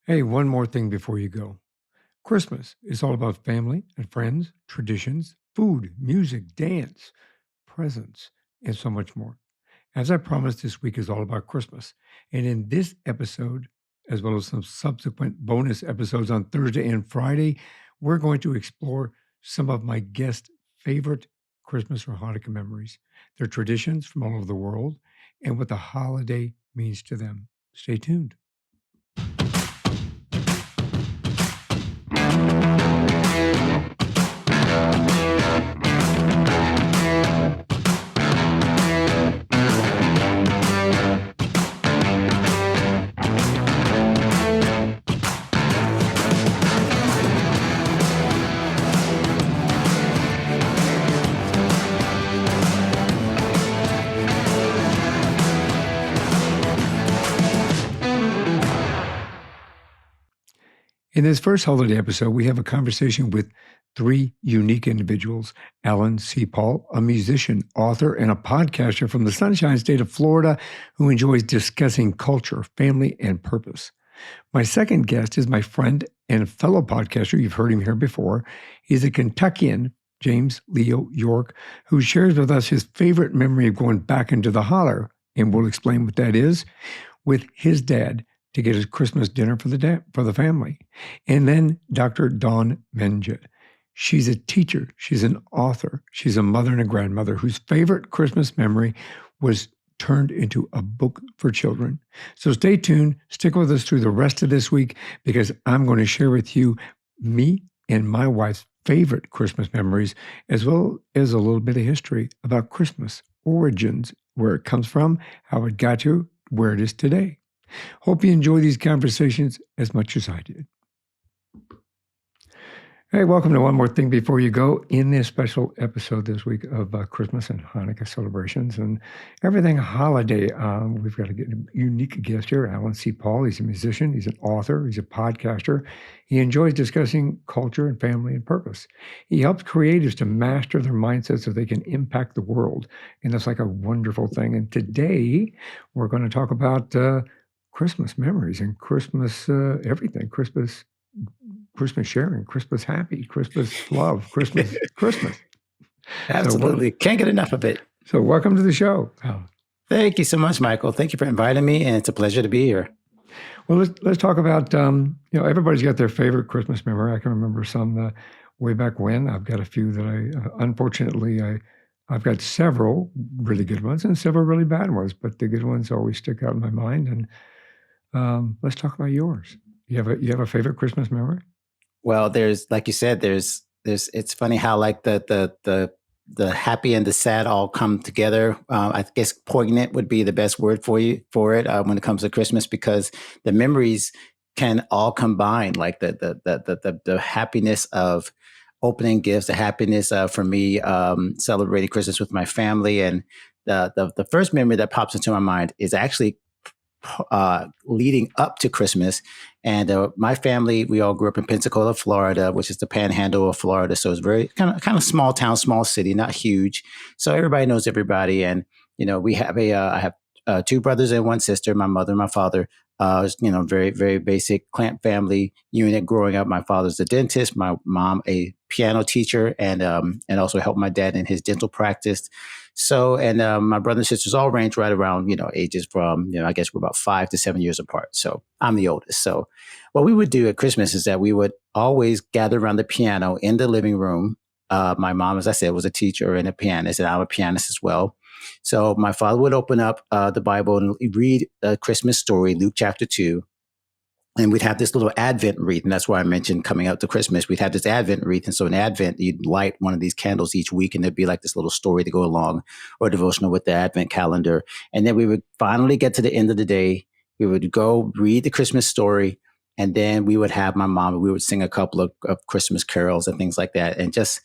Hey, one more thing before you go. Christmas is all about family and friends, traditions, food, music, dance, presents, and so much more. As I promised, this week is all about Christmas. And in this episode, as well as some subsequent bonus episodes on Thursday and Friday, we're going to explore some of my guests' favorite Christmas or Hanukkah memories, their traditions from all over the world, and what the holiday means to them. Stay tuned. In this first holiday episode, we have a conversation with three unique individuals. Alan C. Paul, a musician, author, and a podcaster from the Sunshine State of Florida who enjoys discussing culture, family, and purpose. My second guest is my friend and fellow podcaster. You've heard him here before. He's a Kentuckian, James Leo York, who shares with us his favorite memory of going back into the holler, and we'll explain what that is, with his dad to get his Christmas dinner for the family. And then Dr. Dawn Menge. She's a teacher. She's an author. She's a mother and a grandmother whose favorite Christmas memory was turned into a book for children. So stay tuned. Stick with us through the rest of this week because I'm going to share with you me and my wife's favorite Christmas memories, as well as a little bit of history about Christmas, origins, where it comes from, how it got to where it is today. Hope you enjoy these conversations as much as I did. Hey, welcome to One More Thing Before You Go in this special episode this week of Christmas and Hanukkah celebrations and everything holiday. We've got a unique guest here, Alan C. Paul. He's a musician. He's an author. He's a podcaster. He enjoys discussing culture and family and purpose. He helps creatives to master their mindsets so they can impact the world. And that's like a wonderful thing. And today we're going to talk about Christmas memories and Christmas, everything, Christmas sharing, Christmas happy, Christmas love, Christmas. Absolutely. Can't get enough of it. So welcome to the show. Thank you so much, Michael. Thank you for inviting me, and it's a pleasure to be here. Well, let's talk about, everybody's got their favorite Christmas memory. I can remember some way back when. I've got a few that unfortunately, I've got several really good ones and several really bad ones, but the good ones always stick out in my mind. And let's talk about yours. You have a favorite Christmas memory? Well, there's, like you said, there's. It's funny how like the happy and the sad all come together. I guess poignant would be the best word for it when it comes to Christmas, because the memories can all combine. Like the happiness of opening gifts, the happiness for me celebrating Christmas with my family, and the first memory that pops into my mind is actually leading up to Christmas. And my family, we all grew up in Pensacola, Florida, which is the panhandle of Florida. So it's very kind of small town, small city, not huge. So everybody knows everybody. And, we have I have two brothers and one sister, my mother and my father. Very, very basic Clamp family unit growing up. My father's a dentist, my mom a piano teacher, and also helped my dad in his dental practice. So, and my brothers and sisters all range right around, ages from, I guess we're about 5 to 7 years apart. So I'm the oldest. So what we would do at Christmas is that we would always gather around the piano in the living room. My mom, as I said, was a teacher and a pianist, and I'm a pianist as well. So my father would open up the Bible and read a Christmas story, Luke chapter 2. And we'd have this little Advent wreath. And that's why I mentioned coming up to Christmas, we'd have this Advent wreath. And so in Advent, you'd light one of these candles each week, and there'd be like this little story to go along, or devotional with the Advent calendar. And then we would finally get to the end of the day. We would go read the Christmas story. And then we would have my mom, we would sing a couple of Christmas carols and things like that. And just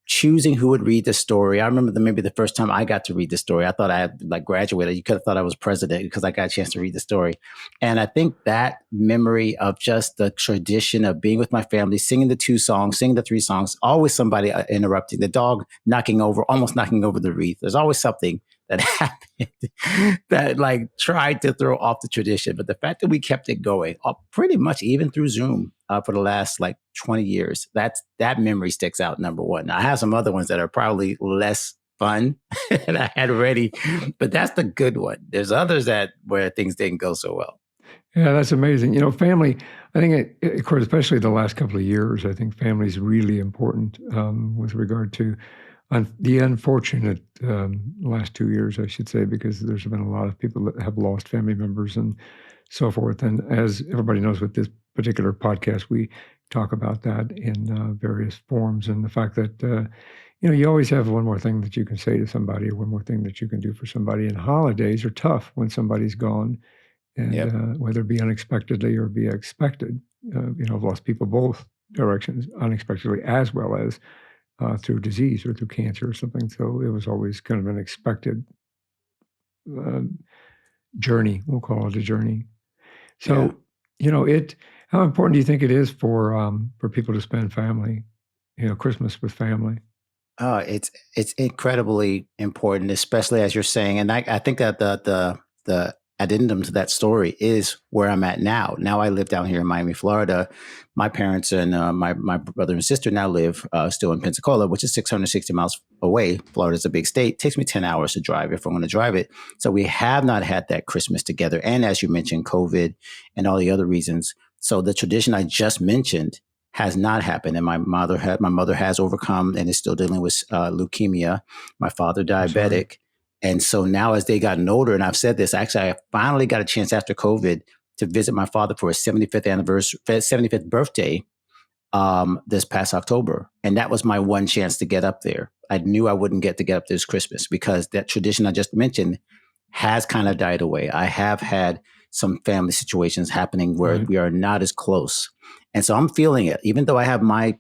choosing who would read the story. I remember maybe the first time I got to read the story, I thought I had like graduated. You could have thought I was president because I got a chance to read the story. And I think that memory of just the tradition of being with my family, singing the 2 songs, singing the 3 songs, always somebody interrupting, the dog almost knocking over the wreath. There's always something that happened that like tried to throw off the tradition. But the fact that we kept it going pretty much even through Zoom for the last like 20 years, that memory sticks out, number one. Now, I have some other ones that are probably less fun that I had already, but that's the good one. There's others where things didn't go so well. Yeah, that's amazing. Family, I think, of course, especially the last couple of years, I think family is really important with regard to the unfortunate last 2 years, I should say, because there's been a lot of people that have lost family members and so forth. And as everybody knows with this particular podcast, we talk about that in various forms, and the fact that, you always have one more thing that you can say to somebody, or one more thing that you can do for somebody. And holidays are tough when somebody's gone. And whether it be unexpectedly or be expected, I've lost people both directions, unexpectedly as well as through disease or through cancer or something. So it was always kind of an expected journey. We'll call it a journey. So, how important do you think it is for people to spend family, Christmas with family? Oh, it's incredibly important, especially as you're saying. And I think that the addendum to that story is where I'm at now. Now I live down here in Miami, Florida. My parents and my brother and sister now live still in Pensacola, which is 660 miles away. Florida's a big state. It takes me 10 hours to drive if I'm going to drive it. So we have not had that Christmas together. And as you mentioned, COVID and all the other reasons. So the tradition I just mentioned has not happened. And my mother has overcome and is still dealing with leukemia. My father, diabetic. And so now as they gotten older, and I've said this, actually, I finally got a chance after COVID to visit my father for his 75th birthday this past October. And that was my one chance to get up there. I knew I wouldn't get to get up this Christmas because that tradition I just mentioned has kind of died away. I have had some family situations happening where we are not as close. And so I'm feeling it, even though I have my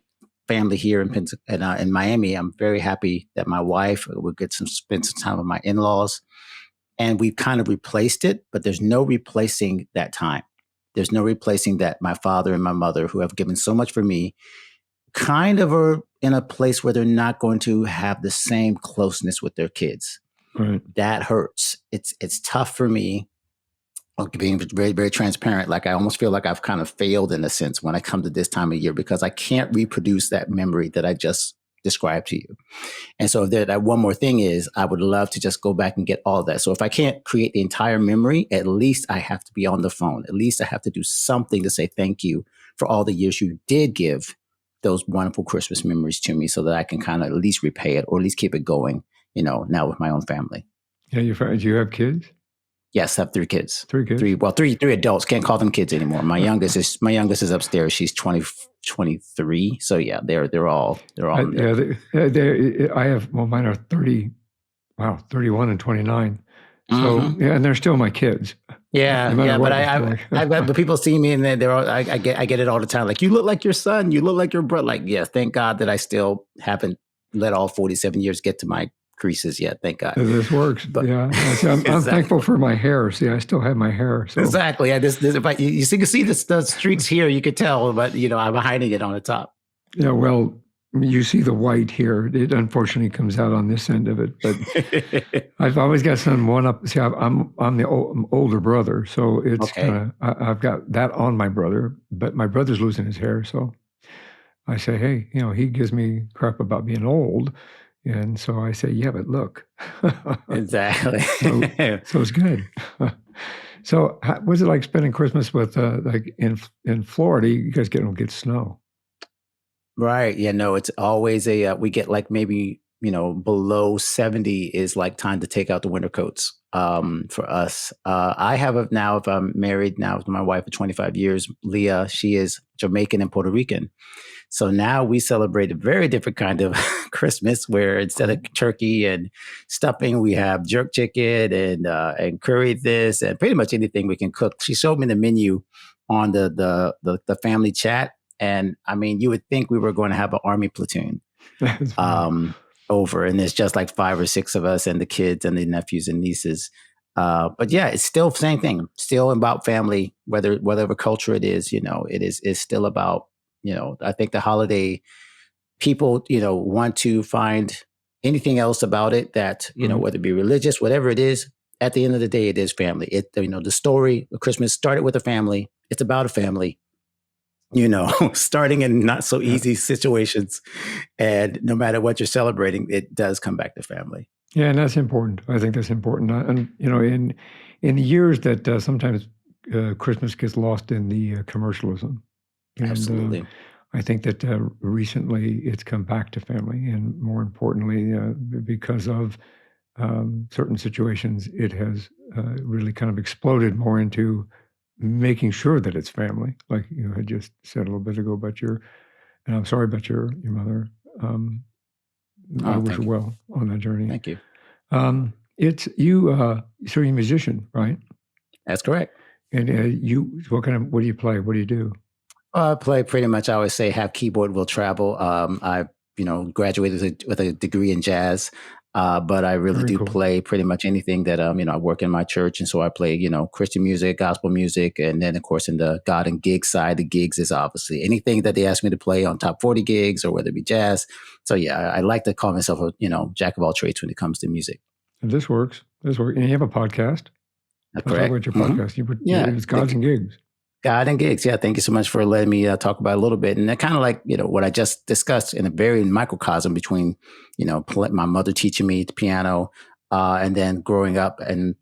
family here in Miami. I'm very happy that my wife will spend some time with my in-laws, and we've kind of replaced it, but there's no replacing that time. There's no replacing that my father and my mother, who have given so much for me, kind of are in a place where they're not going to have the same closeness with their kids. Right. That hurts. It's tough for me. Being very, very transparent, like I almost feel like I've kind of failed in a sense when I come to this time of year because I can't reproduce that memory that I just described to you. And so that one more thing is I would love to just go back and get all of that. So if I can't create the entire memory, at least I have to be on the phone. At least I have to do something to say thank you for all the years you did give those wonderful Christmas memories to me so that I can kind of at least repay it or at least keep it going, now with my own family. Yeah, do you have kids? Yes, I have 3 kids. 3 kids? Three adults. Can't call them kids anymore. My youngest is upstairs. She's 23. So yeah, they're all. I have, mine are 30. Wow, 31 and 29. So and they're still my kids. Yeah, but people see me and they're all, I get it all the time. Like, you look like your son. You look like your brother. Like, yes, thank God that I still haven't let all 47 years get to my creases yet. Thank God. This works. But yeah, I'm thankful for my hair. See, I still have my hair. So. Exactly. Yeah, you can see the streaks here. You could tell, but I'm hiding it on the top. Yeah. Well, you see the white here. It unfortunately comes out on this end of it. But I've always got some one up. See, I'm the older brother, so it's kind of I've got that on my brother. But my brother's losing his hair, so I say, hey, he gives me crap about being old. And so I say, yeah, but look. Exactly. so it's good. So what's it like spending Christmas with, like in Florida? You guys don't get snow. Right. Yeah, no, it's always we get like maybe, below 70 is like time to take out the winter coats for us. I have now, if I'm married now to my wife for 25 years, Leah, she is Jamaican and Puerto Rican. So now we celebrate a very different kind of Christmas where instead of turkey and stuffing, we have jerk chicken and curry this and pretty much anything we can cook. She showed me the menu on the family chat. And I mean, you would think we were going to have an army platoon over, and there's just like 5 or 6 of us and the kids and the nephews and nieces. But yeah, it's still the same thing, still about family, whatever culture it is, it's still about, I think the holiday people, want to find anything else about it that, whether it be religious, whatever it is, at the end of the day, it is family. The story of Christmas started with a family. It's about a family, starting in not so easy situations. And no matter what you're celebrating, it does come back to family. Yeah, and that's important. I think that's important. And, in the years that sometimes Christmas gets lost in the commercialism. And, Absolutely. I think that recently it's come back to family, and more importantly, because of certain situations, it has really kind of exploded more into making sure that it's family. Like you had just said a little bit ago about and I'm sorry about your mother. I wish her well on that journey. Thank you. It's you. So you're a musician, right? That's correct. And what do you play? What do you do? I play pretty much, I always say, have keyboard will travel. I, graduated with a degree in jazz, but I really do play pretty much anything that, I work in my church. And so I play, Christian music, gospel music. And then, of course, in the God and gig side, the gigs is obviously anything that they ask me to play on top 40 gigs or whether it be jazz. So, yeah, I like to call myself a, jack of all trades when it comes to music. And this works. And you have a podcast. Correct. Talk about your podcast. It's Gods and Gigs. God and gigs. Yeah. Thank you so much for letting me talk about it a little bit. And that kind of like, what I just discussed in a very microcosm between, my mother teaching me the piano and then growing up and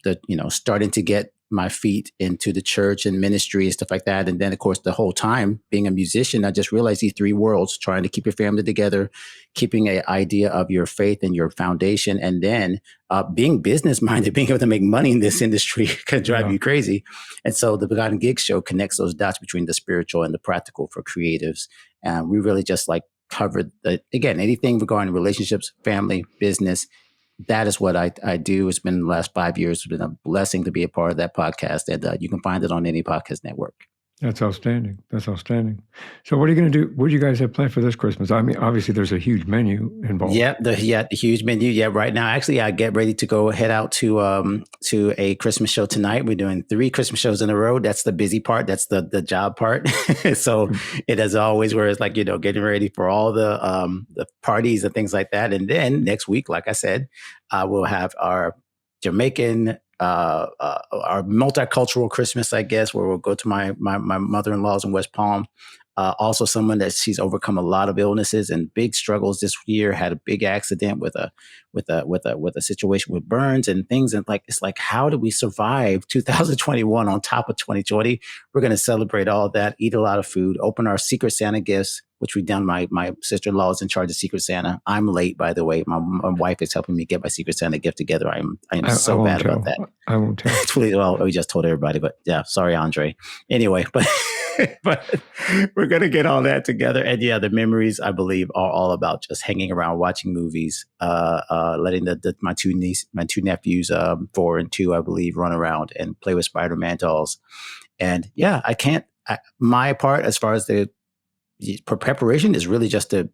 starting to get my feet into the church and ministry and stuff like that. And then, of course, the whole time being a musician, I just realized these three worlds, trying to keep your family together, keeping an idea of your faith and your foundation, and then being business minded, being able to make money in this industry can drive you crazy. And so the God and Gig Show connects those dots between the spiritual and the practical for creatives. And we really just covered again, anything regarding relationships, family, business. That is what I do. It's been the last 5 years. It's been a blessing to be a part of that podcast. And you can find it on any podcast network. That's outstanding. So what are you going to do? What do you guys have planned for this Christmas? I mean, obviously there's a huge menu involved. The huge menu. Yeah, right now, actually, I get ready to go head out to a Christmas show tonight. We're doing 3 Christmas shows in a row. That's the busy part. That's the job part. So it is always where it's getting ready for all the parties and things like that. And then next week, like I said, we'll have our Jamaican our multicultural Christmas, I guess, where we'll go to my mother-in-law's in West Palm. Also someone that she's overcome a lot of illnesses and big struggles this year, had a big accident with a situation with burns and things. And it's how do we survive 2021 on top of 2020? We're going to celebrate all that, eat a lot of food, open our Secret Santa gifts, which we've done. My sister-in-law is in charge of Secret Santa. I'm late, by the way. My wife is helping me get my Secret Santa gift together. I am so bad about that. I won't tell. Well, we just told everybody, but yeah, sorry, Andre. Anyway, but we're going to get all that together. And yeah, the memories, I believe, are all about just hanging around, watching movies, letting my two nephews, 4 and 2, I believe, run around and play with Spider-Man dolls. And yeah, my part as far as the preparation is really just to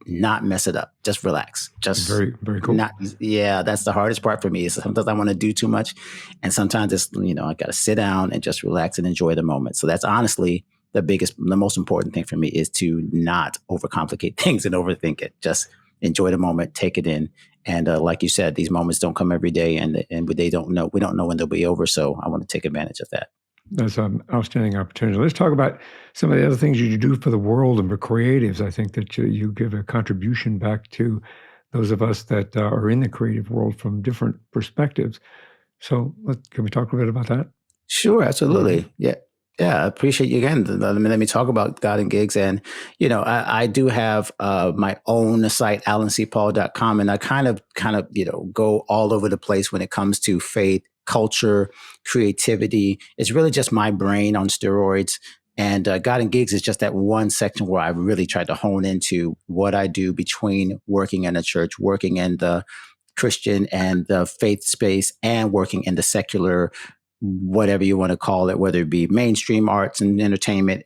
not mess it up, just relax, just very, very cool. That's the hardest part for me. Sometimes I want to do too much, and sometimes it's I got to sit down and just relax and enjoy the moment. So that's honestly the most important thing for me, is to not overcomplicate things and overthink it. Just enjoy the moment, take it in, and like you said, these moments don't come every day, and we don't know when they'll be over. So I want to take advantage of that. That's an outstanding opportunity. Let's talk about some of the other things you do for the world and for creatives. I think that you give a contribution back to those of us that are in the creative world from different perspectives. So can we talk a bit about that? Sure, absolutely. Yeah. Yeah, I appreciate you again. Let me talk about God and Gigs. And, I do have my own site, allencpaul.com, and I kind of, go all over the place when it comes to faith, culture, creativity. It's really just my brain on steroids. And God and Gigs is just that one section where I really tried to hone into what I do between working in a church, working in the Christian and the faith space, and working in the secular, whatever you want to call it, whether it be mainstream arts and entertainment,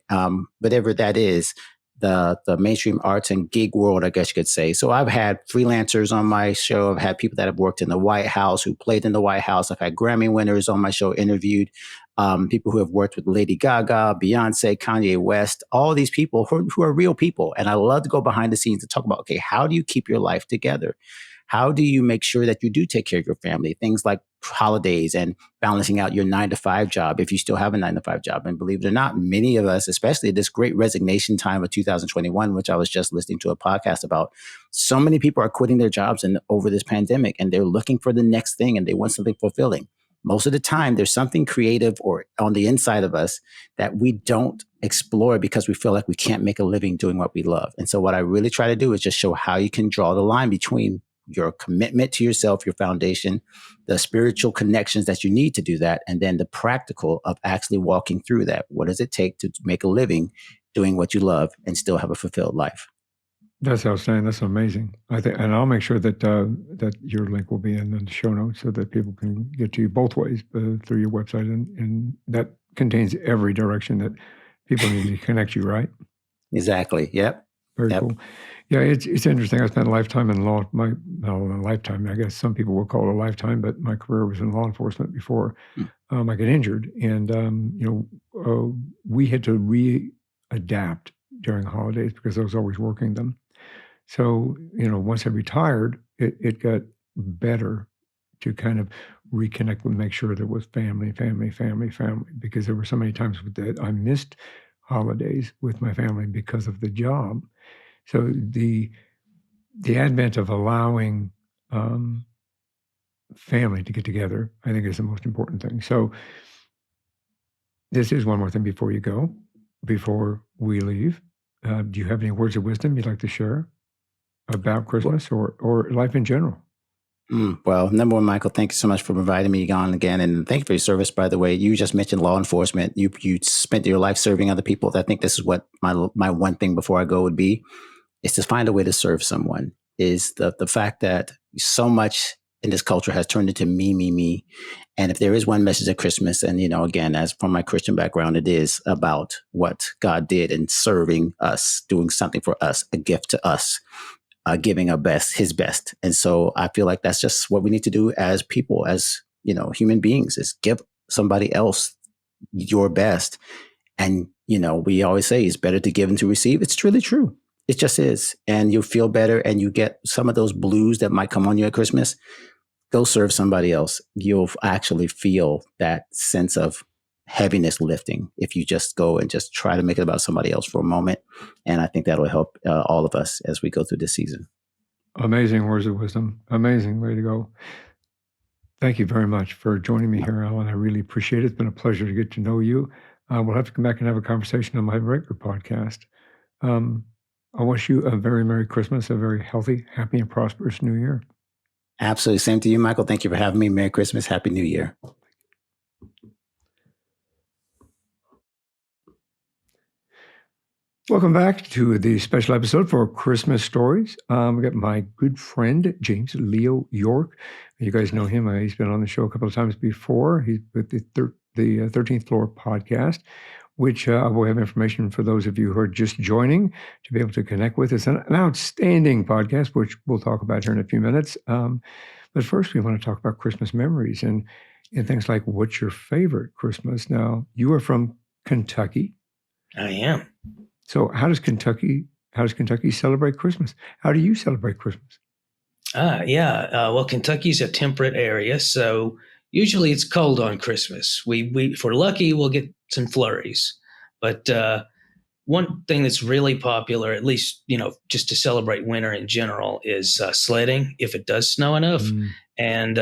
whatever that is, the mainstream arts and gig world, I guess you could say. So I've had freelancers on my show. I've had people that have worked in the White House, who played in the White House. I've had Grammy winners on my show interviewed, people who have worked with Lady Gaga, Beyonce, Kanye West, all these people who are real people. And I love to go behind the scenes to talk about, okay, how do you keep your life together? how do you make sure that you do take care of your family? Things like holidays and balancing out your 9-to-5 job if you still have a 9-to-5 job. And believe it or not, many of us, especially this great resignation time of 2021, which I was just listening to a podcast about, so many people are quitting their jobs over this pandemic, and they're looking for the next thing and they want something fulfilling. Most of the time, there's something creative or on the inside of us that we don't explore because we feel like we can't make a living doing what we love. And so what I really try to do is just show how you can draw the line between your commitment to yourself, your foundation, the spiritual connections that you need to do that, and then the practical of actually walking through that. What does it take to make a living doing what you love and still have a fulfilled life? That's outstanding. That's amazing. I think, and I'll make sure that that your link will be in the show notes so that people can get to you both ways through your website, and that contains every direction that people need to connect you. Right? Exactly. Yep. Very cool. Yeah, it's interesting. I spent a lifetime in law. A lifetime. I guess some people will call it a lifetime, but my career was in law enforcement before I got injured, and we had to readapt during holidays because I was always working them. So, once I retired, it got better to kind of reconnect and make sure there was family, because there were so many times that I missed holidays with my family because of the job. So the advent of allowing family to get together, I think, is the most important thing. So this is one more thing before you go, before we leave. Do you have any words of wisdom you'd like to share about Christmas or life in general? Well, number one, Michael, thank you so much for inviting me on again. And thank you for your service, by the way. You just mentioned law enforcement. You spent your life serving other people. I think this is what my one thing before I go would be, is to find a way to serve someone. Is the fact that so much in this culture has turned into me. And if there is one message at Christmas, and, again, as from my Christian background, it is about what God did in serving us, doing something for us, a gift to us. Giving his best. And so I feel like that's just what we need to do as people, as, human beings, is give somebody else your best. And, we always say it's better to give than to receive. It's really true. It just is. And you'll feel better, and you get some of those blues that might come on you at Christmas. Go serve somebody else. You'll actually feel that sense of heaviness lifting if you just go and just try to make it about somebody else for a moment. And I think that will help all of us as we go through this season. Amazing words of wisdom. Amazing way to go. Thank you very much for joining me here, Alan. I really appreciate it. It's been a pleasure to get to know you. We'll have to come back and have a conversation on my regular podcast. I wish you a very Merry Christmas, a very healthy, happy, and prosperous New Year. Absolutely. Same to you, Michael. Thank you for having me. Merry Christmas. Happy New Year. Welcome back to the special episode for Christmas Stories. We got my good friend, James Leo York. You guys know him. He's been on the show a couple of times before. He's with the 13th Floor podcast, which I will have information for those of you who are just joining to be able to connect with. It's an outstanding podcast, which we'll talk about here in a few minutes. But first, we want to talk about Christmas memories and things like, what's your favorite Christmas? Now, you are from Kentucky. I am. So how does Kentucky celebrate Christmas? How do you celebrate Christmas? Well, Kentucky's a temperate area, so usually it's cold on Christmas. We if we're lucky, we'll get some flurries. But one thing that's really popular, at least, just to celebrate winter in general, is sledding if it does snow enough. And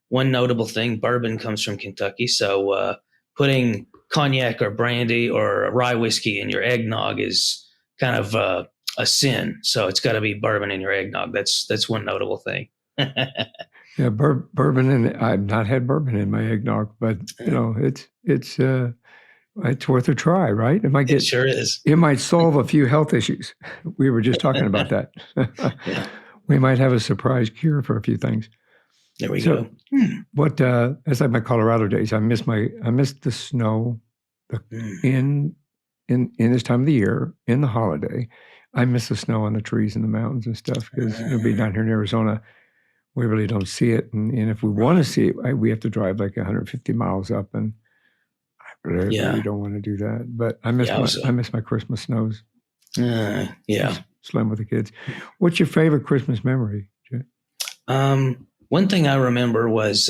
one notable thing, bourbon comes from Kentucky. So putting cognac or brandy or rye whiskey in your eggnog is kind of a sin. So it's got to be bourbon in your eggnog. That's one notable thing. Yeah, bourbon, and I've not had bourbon in my eggnog, but it's worth a try, right? It sure is. It might solve a few health issues. We were just talking about that. Yeah. We might have a surprise cure for a few things. There we go. What it's like my Colorado days. I miss the snow in this time of the year, in the holiday. I miss the snow on the trees and the mountains and stuff, because being down here in Arizona, we really don't see it. And if we want to see it, we have to drive like 150 miles up, and I really don't want to do that. But I miss my Christmas snows. Yeah. Slim with the kids. What's your favorite Christmas memory, Jay? One thing I remember was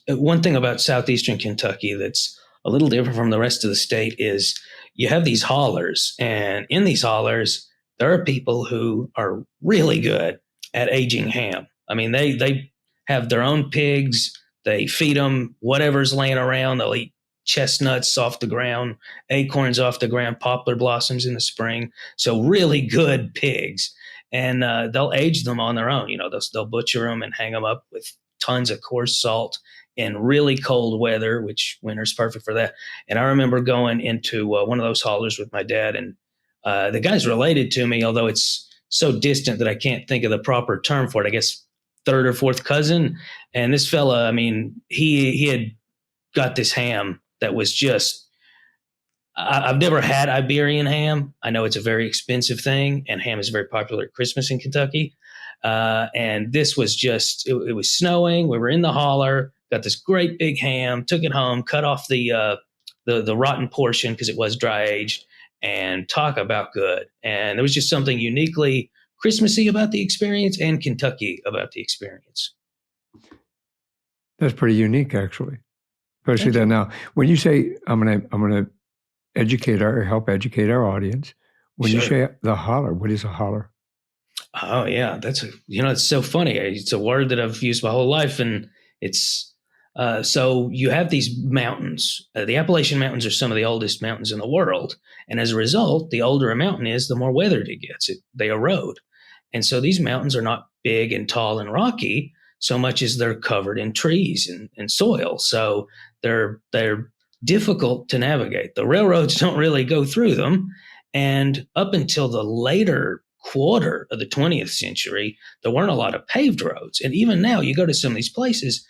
one thing about southeastern Kentucky that's a little different from the rest of the state is you have these haulers, and in these haulers, there are people who are really good at aging ham. I mean, they have their own pigs. They feed them whatever's laying around. They'll eat chestnuts off the ground, acorns off the ground, poplar blossoms in the spring. So really good pigs, and they'll age them on their own. You know, they'll butcher them and hang them up with tons of coarse salt in really cold weather, which winter's perfect for that. And I remember going into one of those haulers with my dad, and the guy's related to me, although it's so distant that I can't think of the proper term for it. I guess third or fourth cousin. And this fella, I mean, he had got this ham that was just. I've never had Iberian ham. I know it's a very expensive thing, and ham is very popular at Christmas in Kentucky. And this was just, it was snowing. We were in the holler, got this great big ham, took it home, cut off the rotten portion because it was dry aged, and talk about good. And there was just something uniquely Christmassy about the experience and Kentucky about the experience. That's pretty unique, actually. Especially that now, when you say, I'm gonna help educate our audience. When you say the holler, what is a holler? Oh yeah, it's so funny. It's a word that I've used my whole life, and it's so you have these mountains. The Appalachian Mountains are some of the oldest mountains in the world, and as a result, the older a mountain is, the more weathered it gets. They erode, and so these mountains are not big and tall and rocky so much as they're covered in trees and soil. So they're difficult to navigate. The railroads don't really go through them, and up until the later quarter of the 20th century, there weren't a lot of paved roads. And even now, you go to some of these places,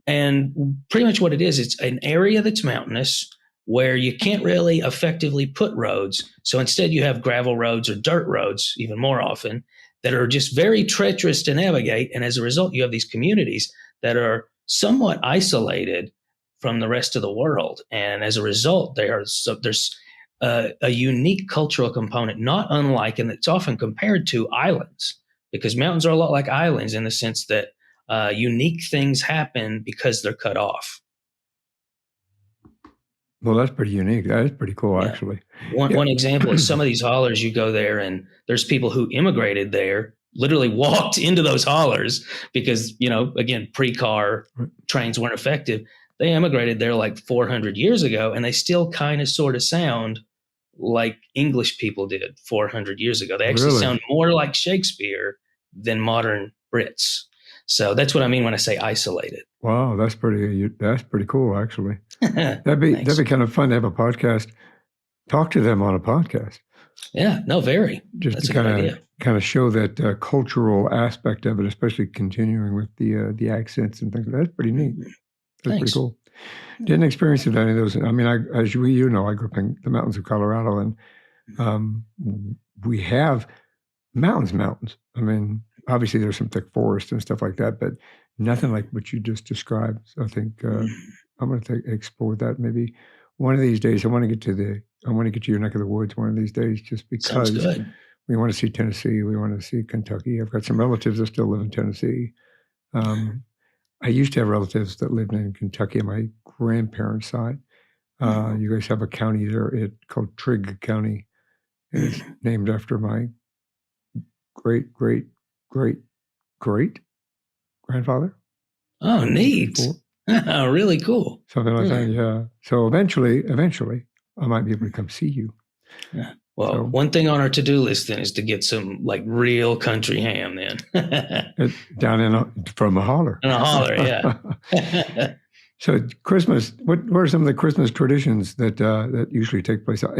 and pretty much what it is, it's an area that's mountainous where you can't really effectively put roads. So instead, you have gravel roads or dirt roads, even more often, that are just very treacherous to navigate. And as a result, you have these communities that are somewhat isolated from the rest of the world. And as a result, there's a unique cultural component, not unlike, and it's often compared to islands, because mountains are a lot like islands in the sense that unique things happen because they're cut off. Well, that's pretty unique. That is pretty cool, actually. One example is some of these haulers, you go there and there's people who immigrated there, literally walked into those haulers because, again, pre-car trains weren't effective. They immigrated there like 400 years ago, and they still kind of sort of sound like English people did 400 years ago. They actually sound more like Shakespeare than modern Brits. So that's what I mean when I say isolated. Wow, that's pretty cool, actually. That'd be kind of fun to have a podcast. Talk to them on a podcast. Yeah, no, very. Just that's to kind of show that cultural aspect of it, especially continuing with the accents and things. That's pretty neat. That's pretty cool. Didn't experience any of those. I mean, as you know, I grew up in the mountains of Colorado, and we have mountains. I mean, obviously there's some thick forest and stuff like that, but nothing like what you just described. So I think I'm going to explore that maybe one of these days. I want to get to your neck of the woods one of these days, just because we want to see Tennessee, we want to see Kentucky. I've got some relatives that still live in Tennessee. I used to have relatives that lived in Kentucky on my grandparents' side. You guys have a county there called Trigg County. And it's named after my great grandfather. Oh, neat. Really cool. Something like that, yeah. So eventually, I might be able to come see you. Yeah. Well, one thing on our to-do list then is to get some like real country ham then. From a holler. In a holler, yeah. So Christmas, what are some of the Christmas traditions that usually take place? Like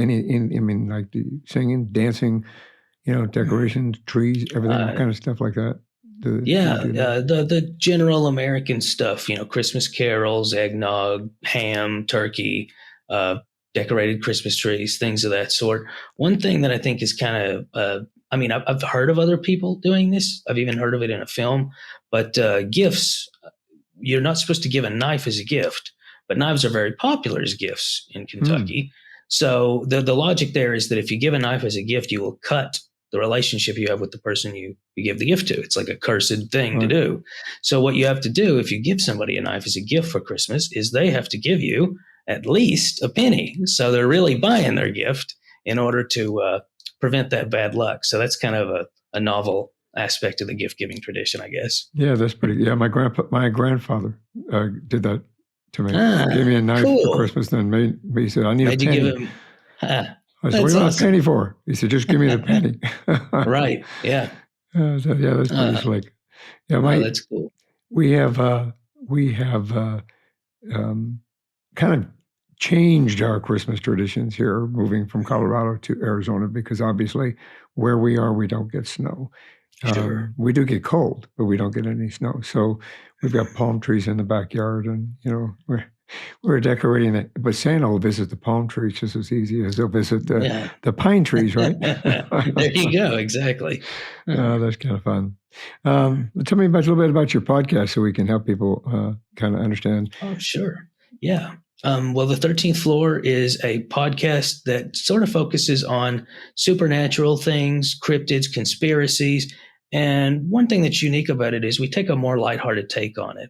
singing, dancing, decorations, trees, everything, kind of stuff like that. The general American stuff, Christmas carols, eggnog, ham, turkey, decorated Christmas trees, things of that sort. One thing that I think is kind of, I've heard of other people doing this. I've even heard of it in a film, but gifts, you're not supposed to give a knife as a gift, but knives are very popular as gifts in Kentucky. So the logic there is that if you give a knife as a gift, you will cut the relationship you have with the person you give the gift to. It's like a cursed thing to Right. do. So what you have to do if you give somebody a knife as a gift for Christmas is they have to give you at least a penny. So they're really buying their gift in order to prevent that bad luck. So that's kind of a novel aspect of the gift giving tradition, I guess. Yeah, that's pretty. Yeah, my grandfather did that to me. Gave me a knife for Cool. Christmas, then he said, "I need a Made you penny." give him. I said, "What do That's you want a awesome. penny for?" He said, "Just give me the penny." Right. Yeah. So, yeah, that's pretty Uh, slick. Yeah, oh, that's cool. we have kind of changed our Christmas traditions here, moving from Colorado to Arizona, because obviously where we are, we don't get snow. Sure. We do get cold, but we don't get any snow. So we've got palm trees in the backyard, and we're decorating it. But Santa will visit the palm trees just as easy as he'll visit the pine trees, right? There you go. Exactly. That's kind of fun. Tell me a little bit about your podcast so we can help people kind of understand. Oh, sure. Yeah. Well, the 13th Floor is a podcast that sort of focuses on supernatural things, cryptids, conspiracies. And one thing that's unique about it is we take a more lighthearted take on it.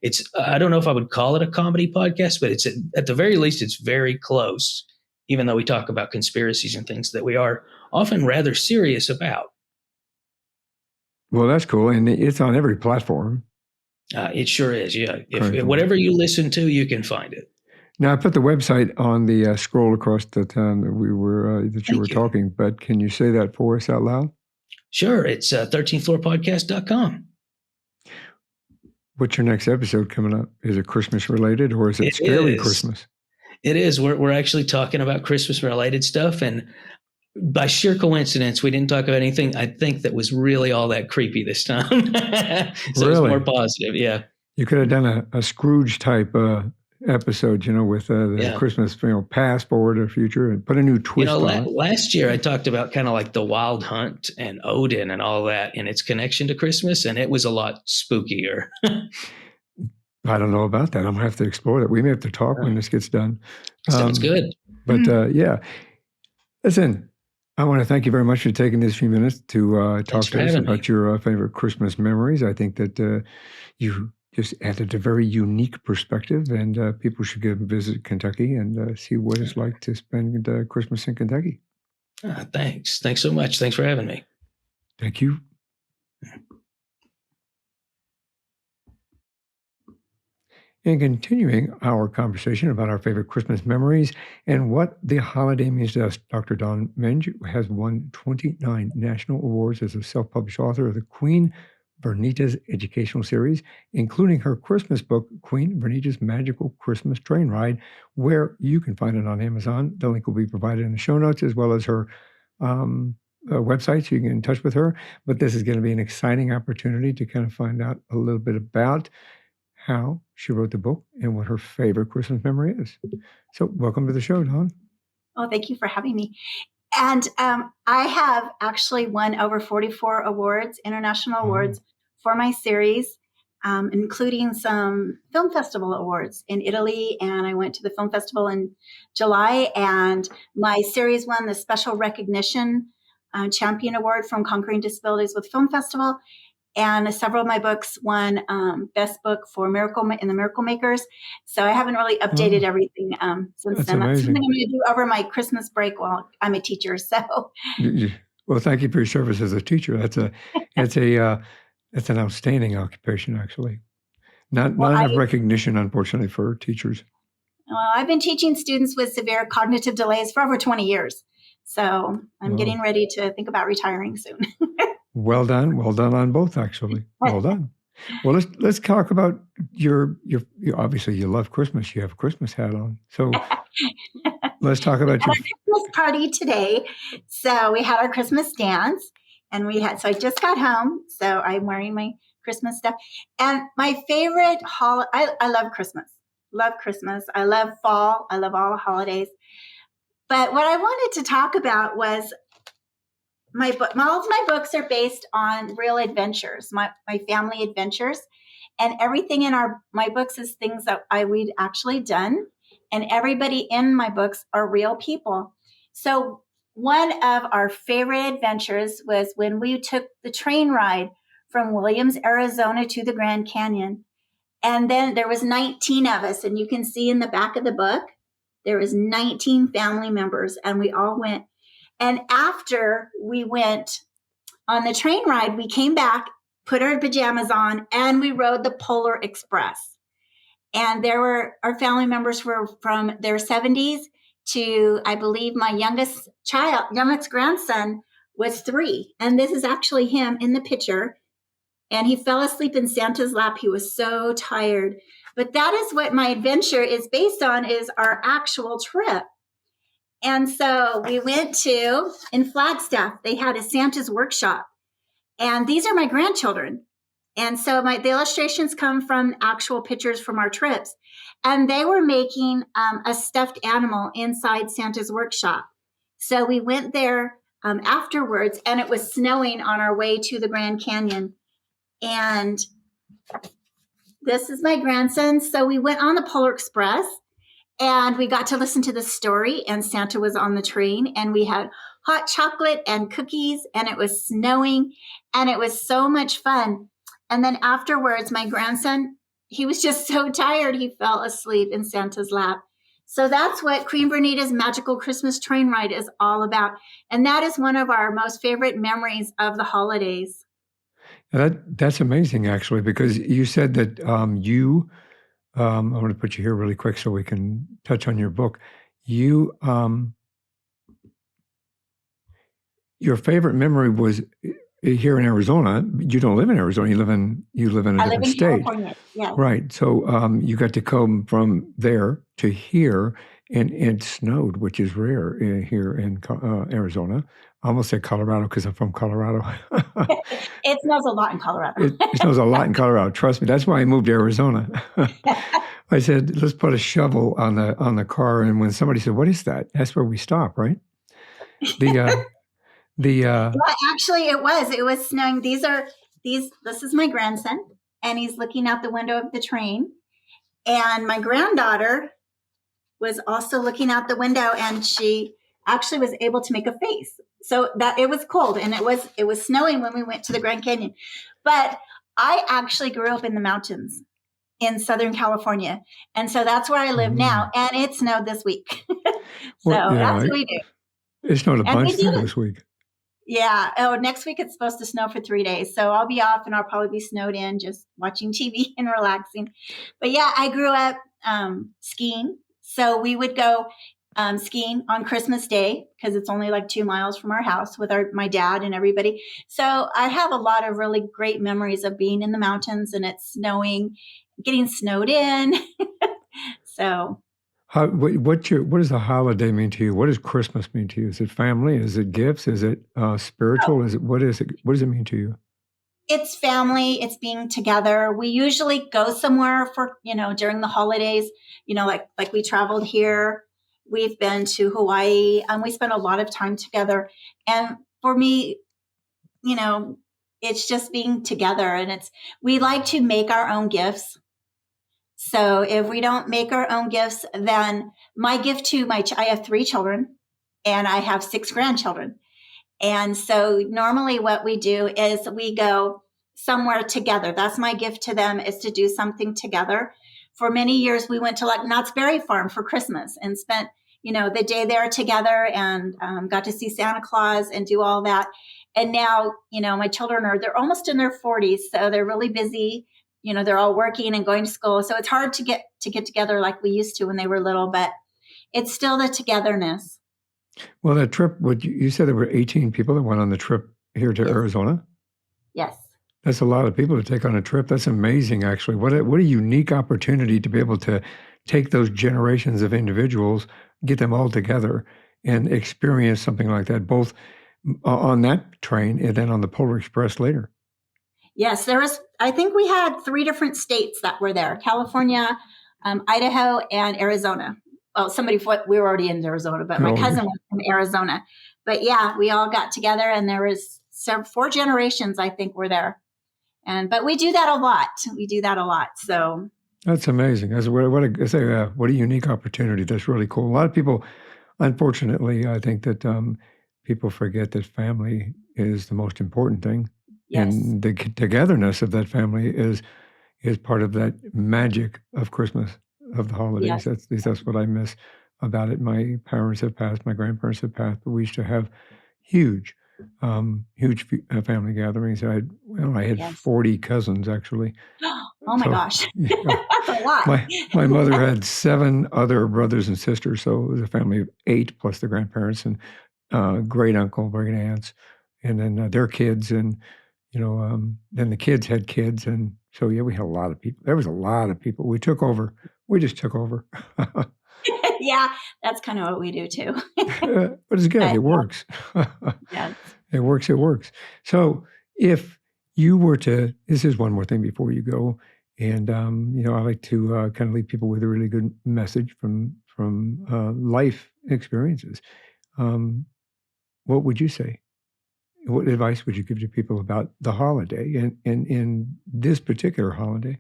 It's I don't know if I would call it a comedy podcast, but it's at the very least, it's very close, even though we talk about conspiracies and things that we are often rather serious about. Well, that's cool. And it's on every platform. It sure is. Yeah. Correct. Whatever you listen to, you can find it. Now, I put the website on the scroll across the time that you were you. talking, but can you say that for us out loud? Sure. It's 13thfloorpodcast.com. What's your next episode coming up? Is it Christmas related, or is it scary Christmas? It is. We're actually talking about Christmas related stuff. And by sheer coincidence, we didn't talk about anything I think that was really all that creepy this time. So Really? It's more positive. Yeah. You could have done a Scrooge type episode, with the Christmas, past, forward, or future, and put a new twist on it. Last year I talked about kind of like the Wild Hunt and Odin and all that and its connection to Christmas, and it was a lot spookier. I don't know about that. I'm gonna have to explore that. We may have to talk when this gets done. Sounds good. But yeah, listen. I want to thank you very much for taking this few minutes to talk to us about your favorite Christmas memories. I think that you just added a very unique perspective, and people should go visit Kentucky and see what it's like to spend Christmas in Kentucky. Thanks. Thanks so much. Thanks for having me. Thank you. And continuing our conversation about our favorite Christmas memories and what the holiday means to us, Dr. Dawn Menge has won 29 national awards as a self-published author of the Queen Vernita's educational series, including her Christmas book, Queen Vernita's Magical Christmas Train Ride, where you can find it on Amazon. The link will be provided in the show notes, as well as her website, so you can get in touch with her. But this is going to be an exciting opportunity to kind of find out a little bit about how she wrote the book and what her favorite Christmas memory is. So welcome to the show, Dawn. Oh, thank you for having me. And I have actually won over 44 awards, international awards for my series, including some film festival awards in Italy. And I went to the film festival in July, and my series won the Special Recognition Champion Award from Conquering Disabilities with Film Festival. And several of my books won Best Book for in the Miracle Makers. So I haven't really updated everything since then. That's something I'm going to do over my Christmas break while I'm a teacher. So, well, thank you for your service as a teacher. That's an outstanding occupation, actually. Not enough recognition, unfortunately, for teachers. Well, I've been teaching students with severe cognitive delays for over 20 years. So I'm getting ready to think about retiring soon. Well done on both, actually. Well done. Well, let's talk about your obviously you love Christmas. You have a Christmas hat on, so let's talk about your Christmas party today. So we had our Christmas dance, and so I just got home, so I'm wearing my Christmas stuff. And my favorite I love Christmas. Love Christmas. I love fall. I love all the holidays. But what I wanted to talk about was my book. All of my books are based on real adventures, my family adventures, and everything in my books is things that we'd actually done, and everybody in my books are real people. So one of our favorite adventures was when we took the train ride from Williams, Arizona to the Grand Canyon. And then there was 19 of us, and you can see in the back of the book, there was 19 family members, and we all went. And after we went on the train ride, we came back, put our pajamas on, and we rode the Polar Express. And our family members were from their 70s to, I believe, my youngest grandson was 3. And this is actually him in the picture. And he fell asleep in Santa's lap. He was so tired. But that is what my adventure is based on, is our actual trip. And so we went in Flagstaff, they had a Santa's workshop. And these are my grandchildren. And so the illustrations come from actual pictures from our trips. And they were making a stuffed animal inside Santa's workshop. So we went there afterwards, and it was snowing on our way to the Grand Canyon. And this is my grandson. So we went on the Polar Express, and we got to listen to the story, and Santa was on the train, and we had hot chocolate and cookies, and it was snowing, and it was so much fun. And then afterwards, my grandson, he was just so tired, he fell asleep in Santa's lap. So that's what Queen Bernita's Magical Christmas Train Ride is all about. And that is one of our most favorite memories of the holidays. That's amazing, actually, because you said that I want to put you here really quick so we can touch on your book. Your favorite memory was here in Arizona. You don't live in Arizona. You live in a different state. California. Yeah. Right. So you got to come from there to here, and it snowed, which is rare here in Arizona. I almost said Colorado because I'm from Colorado. It snows a lot in Colorado. It snows a lot in Colorado. Trust me. That's why I moved to Arizona. I said, let's put a shovel on the car. And when somebody said, what is that? That's where we stop, right? Well, actually, it was snowing. This is my grandson, and he's looking out the window of the train. And my granddaughter was also looking out the window, and she actually was able to make a face. So that it was cold, and it was snowing when we went to the Grand Canyon. But I actually grew up in the mountains in Southern California. And so that's where I live now. And it snowed this week. That's what we do. It snowed a bunch this week. Yeah. Oh, next week it's supposed to snow for 3 days. So I'll be off, and I'll probably be snowed in, just watching TV and relaxing. But yeah, I grew up skiing. So we would go skiing on Christmas Day, because it's only like 2 miles from our house, with my dad and everybody. So I have a lot of really great memories of being in the mountains, and it's snowing, getting snowed in. So what does a holiday mean to you? What does Christmas mean to you? Is it family? Is it gifts? Is it spiritual? What does it mean to you? It's family. It's being together. We usually go somewhere for, during the holidays, like we traveled here. We've been to Hawaii, and we spent a lot of time together. And for me, it's just being together, and we like to make our own gifts. So if we don't make our own gifts, then my gift to I have 3 children, and I have 6 grandchildren. And so normally what we do is we go somewhere together. That's my gift to them, is to do something together. For many years, we went to Knott's Berry Farm for Christmas and spent, the day there together, and got to see Santa Claus and do all that. And now, my children they're almost in their 40s. So they're really busy. They're all working and going to school. So it's hard to get together like we used to when they were little, but it's still the togetherness. Well, that trip, you said there were 18 people that went on the trip here to Arizona? Yes. That's a lot of people to take on a trip. That's amazing, actually. What a unique opportunity to be able to take those generations of individuals, get them all together, and experience something like that, both on that train and then on the Polar Express later. Yes, I think we had 3 different states that were there: California, Idaho, and Arizona. Well, we were already in Arizona, but my cousin was from Arizona. But yeah, we all got together, and there was 4 generations, I think, were there. But we do that a lot. So that's amazing. What a unique opportunity. That's really cool. A lot of people, unfortunately, I think that people forget that family is the most important thing. Yes. And the togetherness of that family is part of that magic of Christmas, of the holidays. Yes. At least that's what I miss about it. My parents have passed, my grandparents have passed, but we used to have huge family gatherings. I had Yes. 40 cousins actually. Oh my So, gosh. yeah. That's a lot. My mother had 7 other brothers and sisters, so it was a family of 8 plus the grandparents and great uncle, great aunts, and then their kids, and then the kids had kids, and so yeah, we had a lot of people. There was a lot of people. We took over. We just took over. Yeah, that's kind of what we do too. But it's good. It works. Yes. It works. It works. So if you were to, this is one more thing before you go, and I like to kind of leave people with a really good message from life experiences. What would you say? What advice would you give to people about the holiday and in this particular holiday?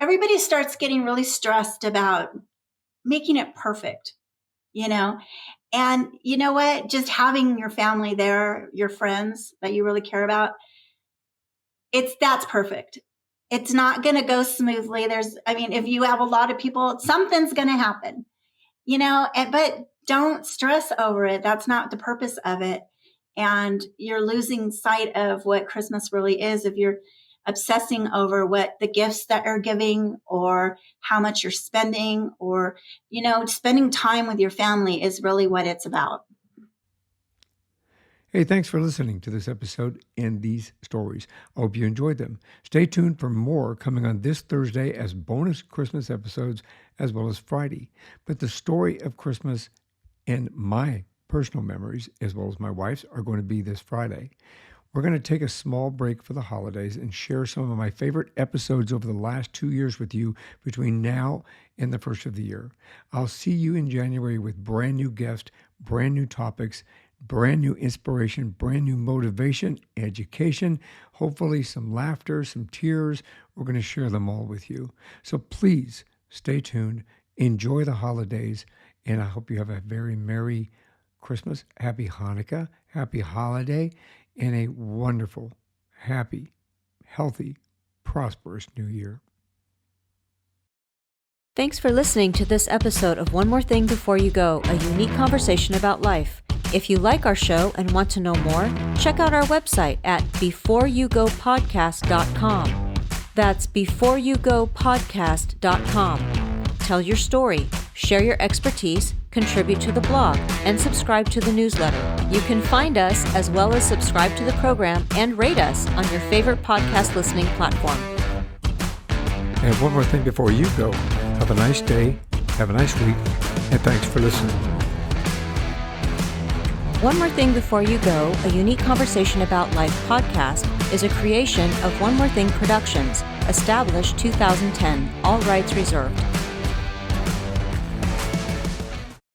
Everybody starts getting really stressed about making it perfect, and you know what? Just having your family there, your friends that you really care about, that's perfect. It's not going to go smoothly. If you have a lot of people, something's going to happen, but don't stress over it. That's not the purpose of it. And you're losing sight of what Christmas really is if you're obsessing over what the gifts that are giving or how much you're spending, or, spending time with your family is really what it's about. Hey, thanks for listening to this episode and these stories. I hope you enjoyed them. Stay tuned for more coming on this Thursday as bonus Christmas episodes, as well as Friday. But the story of Christmas and my personal memories, as well as my wife's, are going to be this Friday. We're going to take a small break for the holidays and share some of my favorite episodes over the last 2 years with you between now and the first of the year. I'll see you in January with brand new guests, brand new topics, brand new inspiration, brand new motivation, education, hopefully some laughter, some tears. We're going to share them all with you. So please stay tuned, enjoy the holidays, and I hope you have a very Merry Christmas, Happy Hanukkah, Happy Holiday, and a wonderful, happy, healthy, prosperous New Year. Thanks for listening to this episode of One More Thing Before You Go, a unique conversation about life. If you like our show and want to know more, check out our website at beforeyougopodcast.com. That's beforeyougopodcast.com. Tell your story, share your expertise, contribute to the blog, and subscribe to the newsletter. You can find us as well as subscribe to the program and rate us on your favorite podcast listening platform. And one more thing before you go. Have a nice day, have a nice week, and thanks for listening. One More Thing Before You Go, a unique conversation about life podcast, is a creation of One More Thing Productions, established 2010, all rights reserved.